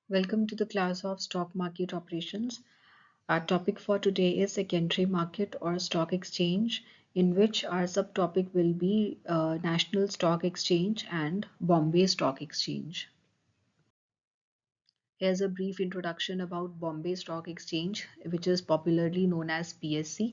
Welcome to the class of stock market operations. Our topic for today is secondary market or stock exchange, in which our subtopic will be National Stock Exchange and Bombay Stock Exchange. Here's a brief introduction about Bombay Stock Exchange, which is popularly known as BSE.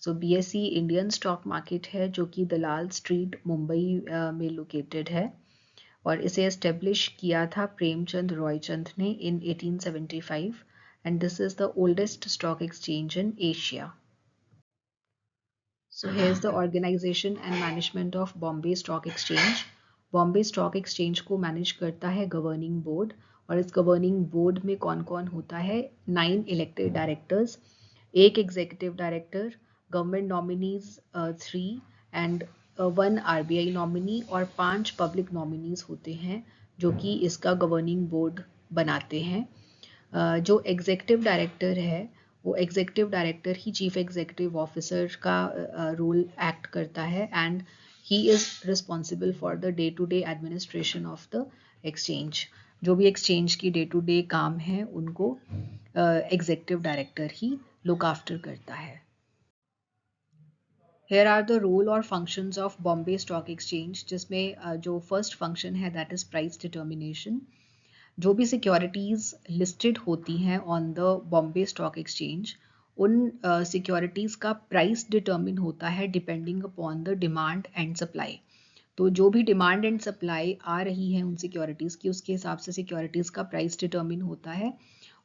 So BSE Indian stock market है जो कि दलाल street Mumbai में located है और इसे establish किया था प्रेमचंद रॉयचंद ने इन 1875 and this is the oldest stock exchange in Asia. So here's the organization and management of Bombay Stock Exchange. Bombay Stock Exchange को मैनेज करता है गवर्निंग बोर्ड और इस गवर्निंग बोर्ड में कौन कौन होता है 9 इलेक्टेड डायरेक्टर्स, एक executive director, government nominees 3 and 1 RBI nominee और 5 पब्लिक नॉमिनीज होते हैं जो कि इसका गवर्निंग बोर्ड बनाते हैं। जो एग्जीक्यूटिव डायरेक्टर है वो एग्जीक्यूटिव डायरेक्टर ही चीफ एग्जीक्यूटिव ऑफिसर का रोल एक्ट करता है and he is responsible for the day to day administration of the exchange. जो भी एक्सचेंज की डे टू डे काम है उनको एग्जीक्यूटिव डायरेक्टर ही लुक आफ्टर करता है। Here are the role और functions of Bombay Stock Exchange, जिसमें जो फर्स्ट फंक्शन है दैट इज प्राइस डिटर्मिनेशन। जो भी सिक्योरिटीज़ लिस्टेड होती हैं on the Bombay stock exchange उन सिक्योरिटीज़ का प्राइस डिटर्मिन होता है depending upon the demand and supply. तो जो भी डिमांड एंड सप्लाई आ रही है उन सिक्योरिटीज़ की उसके हिसाब से सिक्योरिटीज़ का प्राइस डिटर्मिन होता है।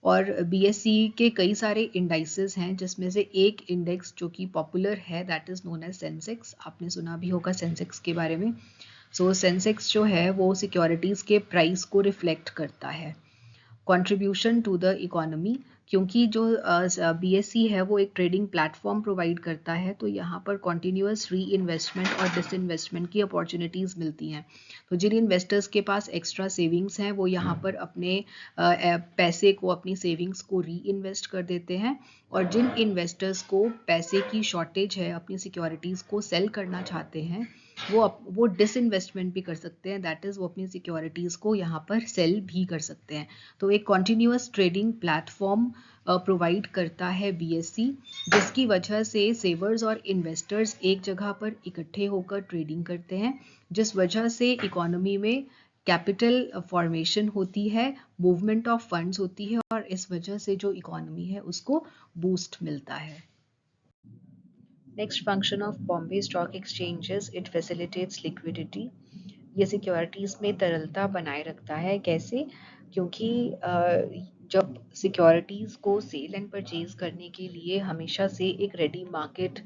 और बीएसई के कई सारे इंडाइसेस हैं जिसमें से एक इंडेक्स जो कि पॉपुलर है that is known as Sensex. आपने सुना भी होगा सेंसेक्स के बारे में। सो सेंसेक्स जो है वो सिक्योरिटीज़ के प्राइस को रिफ्लेक्ट करता है। कंट्रीब्यूशन टू द इकोनॉमी, क्योंकि जो बीएसई है वो एक ट्रेडिंग प्लेटफॉर्म प्रोवाइड करता है तो यहाँ पर कॉन्टिन्यूस री इन्वेस्टमेंट और डिसइन्वेस्टमेंट की अपॉर्चुनिटीज़ मिलती हैं। तो जिन इन्वेस्टर्स के पास एक्स्ट्रा सेविंग्स हैं वो यहाँ पर अपने पैसे को अपनी सेविंग्स को री इन्वेस्ट कर देते हैं और जिन इन्वेस्टर्स को पैसे की शॉर्टेज है अपनी सिक्योरिटीज़ को सेल करना चाहते हैं वो डिसइन्वेस्टमेंट भी कर सकते हैं, दैट इज़ वो अपनी सिक्योरिटीज़ को यहाँ पर सेल भी कर सकते हैं। तो एक कॉन्टिन्यूस ट्रेडिंग प्लेटफॉर्म प्रोवाइड करता है बीएसई, जिसकी वजह से सेवर्स और इन्वेस्टर्स एक जगह पर इकट्ठे होकर ट्रेडिंग करते हैं, जिस वजह से इकोनॉमी में कैपिटल फॉर्मेशन होती है, मूवमेंट ऑफ फंड्स होती है और इस वजह से जो इकोनॉमी है उसको बूस्ट मिलता है। Next function of Bombay stock exchange is it facilitates liquidity. ये सिक्योरिटीज़ में तरलता बनाए रखता है। कैसे? क्योंकि जब सिक्योरिटीज़ को सेल एंड परचेज करने के लिए हमेशा से एक रेडी मार्केट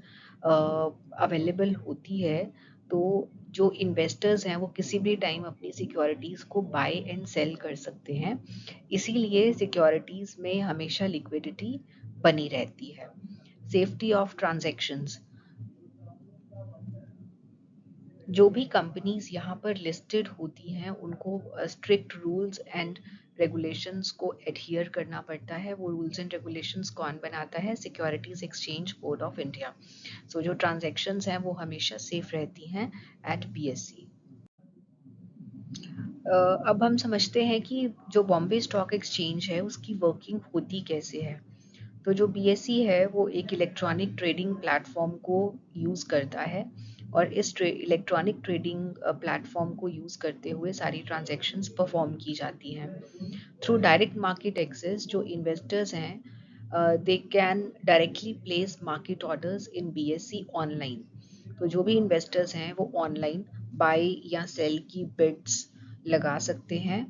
अवेलेबल होती है तो जो इन्वेस्टर्स हैं वो किसी भी टाइम अपनी सिक्योरिटीज़ को बाय एंड सेल कर सकते हैं, इसीलिए सिक्योरिटीज़ में हमेशा लिक्विडिटी बनी रहती है। सेफ्टी ऑफ ट्रांजैक्शंस, जो भी कंपनीज यहाँ पर लिस्टेड होती हैं उनको स्ट्रिक्ट रूल्स एंड रेगुलेशंस को एडहियर करना पड़ता है। वो रूल्स एंड रेगुलेशंस कौन बनाता है? Securities exchange board of India. So जो ट्रांजैक्शंस हैं वो हमेशा सेफ रहती हैं एट बीएसई। अब हम समझते हैं कि जो बॉम्बे स्टॉक एक्सचेंज है उसकी वर्किंग होती कैसे है। तो जो बीएसई है वो एक इलेक्ट्रॉनिक ट्रेडिंग प्लेटफॉर्म को यूज़ करता है और इस इलेक्ट्रॉनिक ट्रेडिंग प्लेटफॉर्म को यूज़ करते हुए सारी ट्रांजैक्शंस परफॉर्म की जाती हैं। थ्रू डायरेक्ट मार्केट एक्सेस जो इन्वेस्टर्स हैं they can directly place market orders in BSE online. तो जो भी इन्वेस्टर्स हैं वो ऑनलाइन बाय या सेल की बिड्स लगा सकते हैं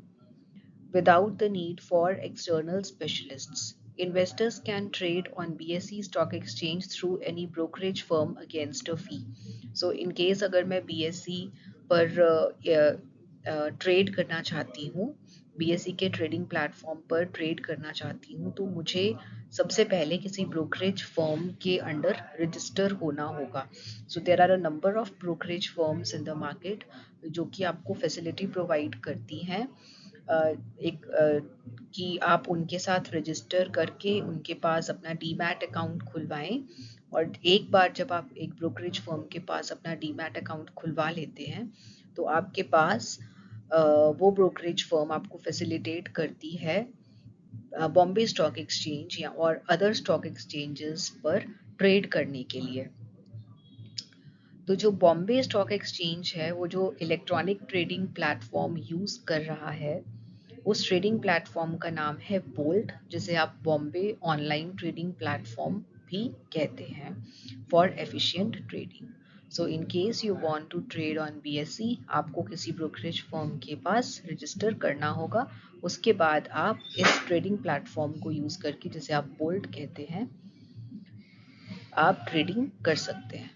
without the need for external specialists. Investors can trade on BSE stock exchange through any brokerage firm against a fee. So in case अगर मैं BSE पर ट्रेड करना चाहती हूँ, BSE के ट्रेडिंग प्लेटफॉर्म पर ट्रेड करना चाहती हूँ तो मुझे सबसे पहले किसी ब्रोकरेज फर्म के अंडर रजिस्टर होना होगा। So there are a number of brokerage firms in the market जो कि आपको फैसिलिटी प्रोवाइड करती हैं कि आप उनके साथ रजिस्टर करके उनके पास अपना डीमैट अकाउंट खुलवाएं और एक बार जब आप एक ब्रोकरेज फर्म के पास अपना डीमैट अकाउंट खुलवा लेते हैं तो आपके पास वो ब्रोकरेज फर्म आपको फैसिलिटेट करती है बॉम्बे स्टॉक एक्सचेंज या और अदर स्टॉक एक्सचेंजेस पर ट्रेड करने के लिए। तो जो बॉम्बे स्टॉक एक्सचेंज है वो जो इलेक्ट्रॉनिक ट्रेडिंग प्लेटफॉर्म यूज कर रहा है, उस ट्रेडिंग प्लेटफॉर्म का नाम है बोल्ट, जिसे आप बॉम्बे ऑनलाइन ट्रेडिंग प्लेटफॉर्म भी कहते हैं for efficient trading. So in case you want to trade on BSE, आपको किसी ब्रोकरेज फर्म के पास रजिस्टर करना होगा। उसके बाद आप इस ट्रेडिंग प्लेटफॉर्म को यूज करके, जिसे आप बोल्ट कहते हैं, आप ट्रेडिंग कर सकते हैं।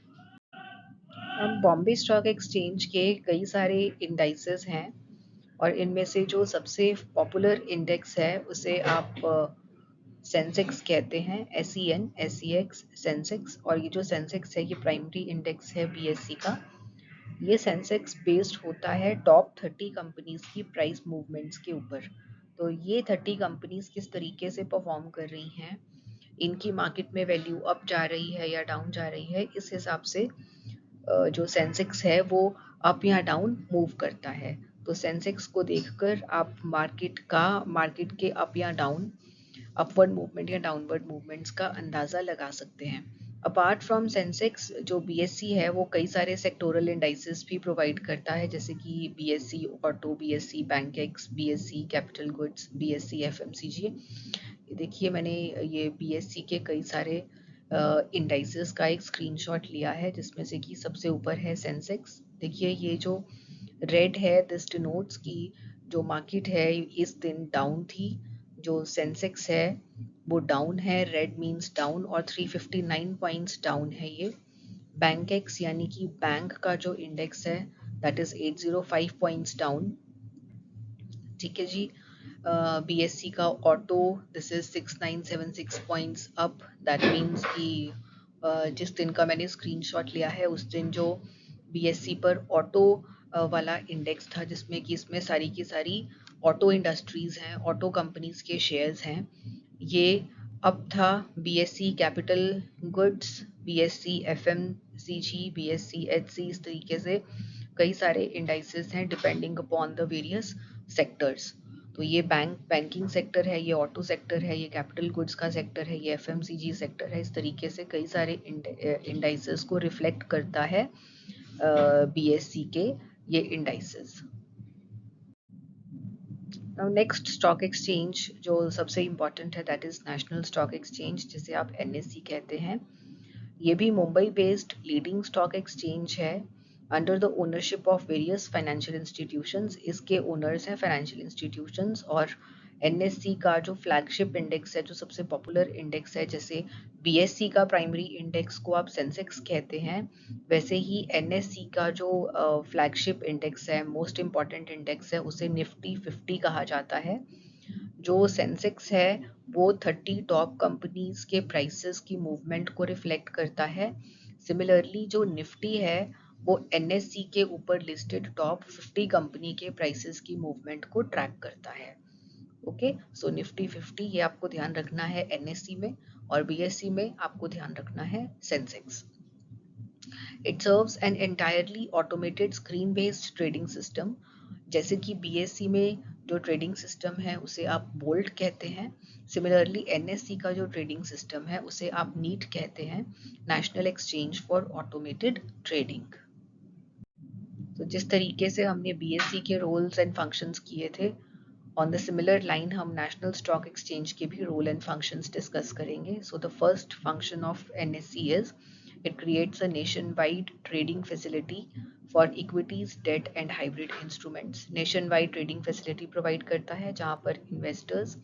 अब बॉम्बे स्टॉक एक्सचेंज के कई सारे इंडाइसेस हैं और इनमें से जो सबसे पॉपुलर इंडेक्स है उसे आप सेंसेक्स कहते हैं, SEN SEX सेंसेक्स। और ये जो सेंसेक्स है ये प्राइमरी इंडेक्स है बीएसई का। ये सेंसेक्स बेस्ड होता है टॉप 30 कंपनीज की प्राइस मूवमेंट्स के ऊपर। तो ये 30 कंपनीज किस तरीके से परफॉर्म कर रही हैं, इनकी मार्केट में वैल्यू अप जा रही है या डाउन जा रही है, इस हिसाब से जो सेंसेक्स है वो अप या डाउन मूव करता है। तो सेंसेक्स को देखकर आप मार्केट के अप या डाउन, अपवर्ड मूवमेंट या डाउनवर्ड मूवमेंट्स का अंदाजा लगा सकते हैं। अपार्ट फ्रॉम सेंसेक्स, जो बीएससी है वो कई सारे सेक्टोरल इंडाइसेस भी प्रोवाइड करता है, जैसे कि BSc auto, BSc Bankex, BSc capital goods, BSc FMCG. देखिए मैंने ये बीएससी के कई सारे इंडाइसेस का एक स्क्रीनशॉट लिया है, जिसमें से कि सबसे ऊपर है सेंसेक्स। देखिए ये जो रेड है, दिस डिनोट्स की जो मार्केट है इस दिन डाउन थी। जो सेंसेक्स है वो डाउन है, रेड मींस डाउन, और 359 पॉइंट्स डाउन है ये। बैंकेक्स यानी कि बैंक का जो इंडेक्स है दैट इज 805 पॉइंट्स डाउन। ठीक है जी। बीएससी का auto, this is 6976 points up. That means कि जिस दिन का मैंने स्क्रीनशॉट लिया है उस दिन जो बीएससी पर ऑटो वाला इंडेक्स था, जिसमें कि इसमें सारी की सारी ऑटो इंडस्ट्रीज हैं, ऑटो कंपनीज के शेयर्स हैं, ये अप था। BSc capital goods, BSc FMCG, BSc HC, इस तरीके से कई सारे इंडाइसेस हैं depending upon the various sectors. तो ये बैंकिंग सेक्टर है, ये ऑटो सेक्टर है, ये कैपिटल गुड्स का सेक्टर है, ये एफएमसीजी सेक्टर है। इस तरीके से कई सारे इंडाइसेस को रिफ्लेक्ट करता है बीएससी के ये indices. Now next stock exchange जो सबसे इम्पॉर्टेंट है that is national stock exchange, जिसे आप एनएससी कहते हैं। ये भी Mumbai based leading stock exchange है under the ownership of various financial institutions. इसके ओनर्स हैं फाइनेंशियल इंस्टीट्यूशंस। और एनएससी का जो फ्लैगशिप इंडेक्स है, जो सबसे पॉपुलर इंडेक्स है, जैसे बीएससी का प्राइमरी इंडेक्स को आप सेंसेक्स कहते हैं, वैसे ही एनएससी का जो फ्लैगशिप इंडेक्स है, मोस्ट इम्पॉर्टेंट इंडेक्स है, उसे निफ्टी 50 कहा जाता है। जो सेंसेक्स है वो 30 टॉप कंपनीज के प्राइसेस की मूवमेंट को रिफ्लेक्ट करता है। सिमिलरली जो निफ्टी है वो एनएससी के ऊपर लिस्टेड टॉप 50 कंपनी के प्राइसेस की मूवमेंट को ट्रैक करता है। ओके, सो निफ्टी 50 ये आपको ध्यान रखना है एनएससी में, और बीएससी में आपको ध्यान रखना है Sensex. It serves an entirely automated screen based trading system. जैसे कि बीएससी में जो ट्रेडिंग सिस्टम है उसे आप बोल्ट कहते हैं, सिमिलरली एनएससी का जो ट्रेडिंग सिस्टम है उसे आप नीट कहते हैं, national exchange for automated trading. तो जिस तरीके से हमने बीएससी के रोल्स एंड फंक्शंस किए थे, ऑन द सिमिलर लाइन हम नेशनल स्टॉक एक्सचेंज के भी रोल एंड फंक्शंस डिस्कस करेंगे। So the first function of NSC is it creates a nationwide trading facility for equities, debt and hybrid instruments. nationwide trading facility provide करता है जहाँ पर investors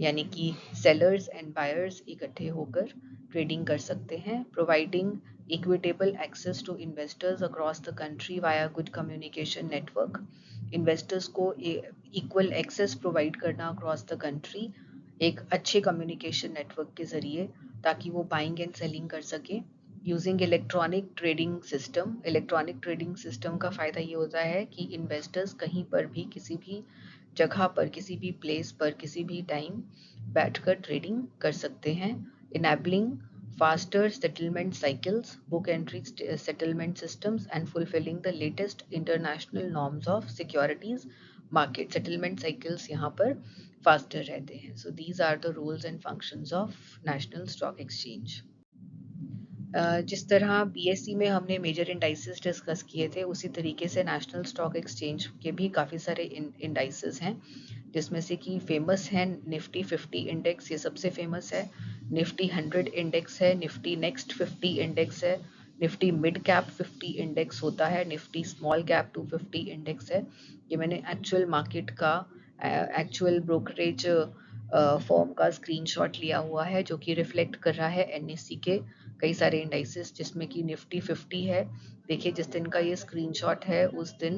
यानी कि sellers and buyers इकट्ठे होकर trading कर सकते हैं, providing equitable access to investors across the country via good communication network. Investors को इक्वल एक्सेस प्रोवाइड करना अक्रॉस द कंट्री एक अच्छे कम्युनिकेशन नेटवर्क के जरिए, ताकि वो बाइंग एंड सेलिंग कर सके। Using electronic trading system, electronic trading system का फ़ायदा ये होता है कि इन्वेस्टर्स कहीं पर भी, किसी भी जगह पर, किसी भी प्लेस पर, किसी भी टाइम बैठकर ट्रेडिंग कर सकते हैं, enabling faster settlement cycles, book entry settlement systems, and fulfilling the latest international norms of securities market. Settlement cycles यहाँ पर faster रहते हैं. So these are the roles and functions of National Stock Exchange. जिस तरह BSE में हमने major indices discuss किए थे, उसी तरीके से नेशनल स्टॉक एक्सचेंज के भी काफ़ी सारे इंडाइसेस हैं, जिसमें से कि फेमस है निफ्टी 50 इंडेक्स, ये सबसे फेमस है. निफ्टी 100 इंडेक्स है, निफ्टी नेक्स्ट 50 इंडेक्स है, निफ्टी मिड कैप 50 इंडेक्स होता है, निफ्टी स्मॉल कैप 250 इंडेक्स है. ये मैंने एक्चुअल मार्केट का एक्चुअल ब्रोकरेज फॉर्म का स्क्रीनशॉट लिया हुआ है, जो कि रिफ्लेक्ट कर रहा है एनएससी के कई सारे इंडाइसेस, जिसमें कि निफ्टी 50 है. देखिए जिस दिन का ये स्क्रीनशॉट है उस दिन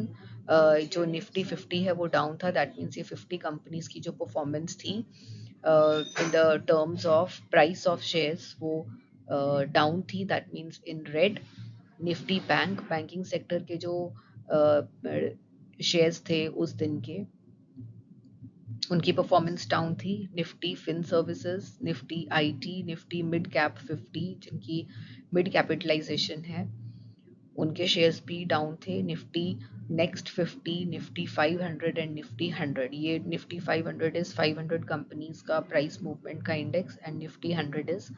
जो निफ्टी 50 है वो डाउन था. दैट मीन्स ये 50 कंपनीज की जो परफॉर्मेंस थी in the terms of price of shares वो डाउन थी. That means in red. Nifty banking sector के जो शेयर्स थे उस दिन के, उनकी परफॉर्मेंस डाउन थी. Nifty fin services, Nifty IT, Nifty mid cap 50 जिनकी मिड कैपिटलाइजेशन है, उनके शेयर्स भी डाउन थे. Nifty next 50, Nifty 500 and Nifty 100. ये निफ्टी 500 इज 500 कंपनीज का प्राइस मूवमेंट का index, and Nifty 100 is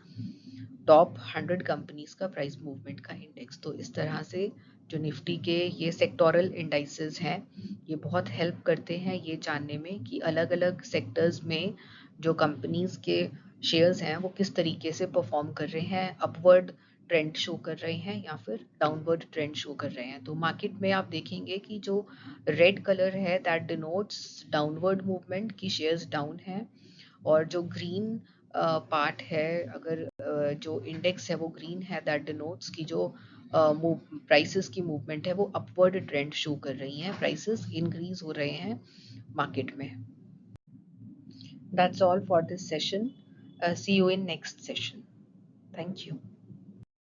top 100 companies का प्राइस मूवमेंट का इंडेक्स. तो इस तरह से जो निफ्टी के ये सेक्टोरल इंडाइसेस हैं, ये बहुत हेल्प करते हैं ये जानने में कि अलग अलग सेक्टर्स में जो कंपनीज के शेयर्स हैं वो किस तरीके से परफॉर्म कर रहे हैं, अपवर्ड ट्रेंड शो कर रहे हैं या फिर डाउनवर्ड ट्रेंड शो कर रहे हैं. तो मार्केट में आप देखेंगे कि जो रेड कलर है दैट डिनोट्स डाउनवर्ड मूवमेंट की शेयर्स डाउन है, और जो ग्रीन पार्ट है, अगर जो इंडेक्स है वो ग्रीन है, दैट डिनोट्स की जो प्राइसेस की मूवमेंट है वो अपवर्ड ट्रेंड शो कर रही हैं, प्राइसेस इंक्रीज हो रहे हैं मार्केट में. That's all for this session. See you in next session. Thank you.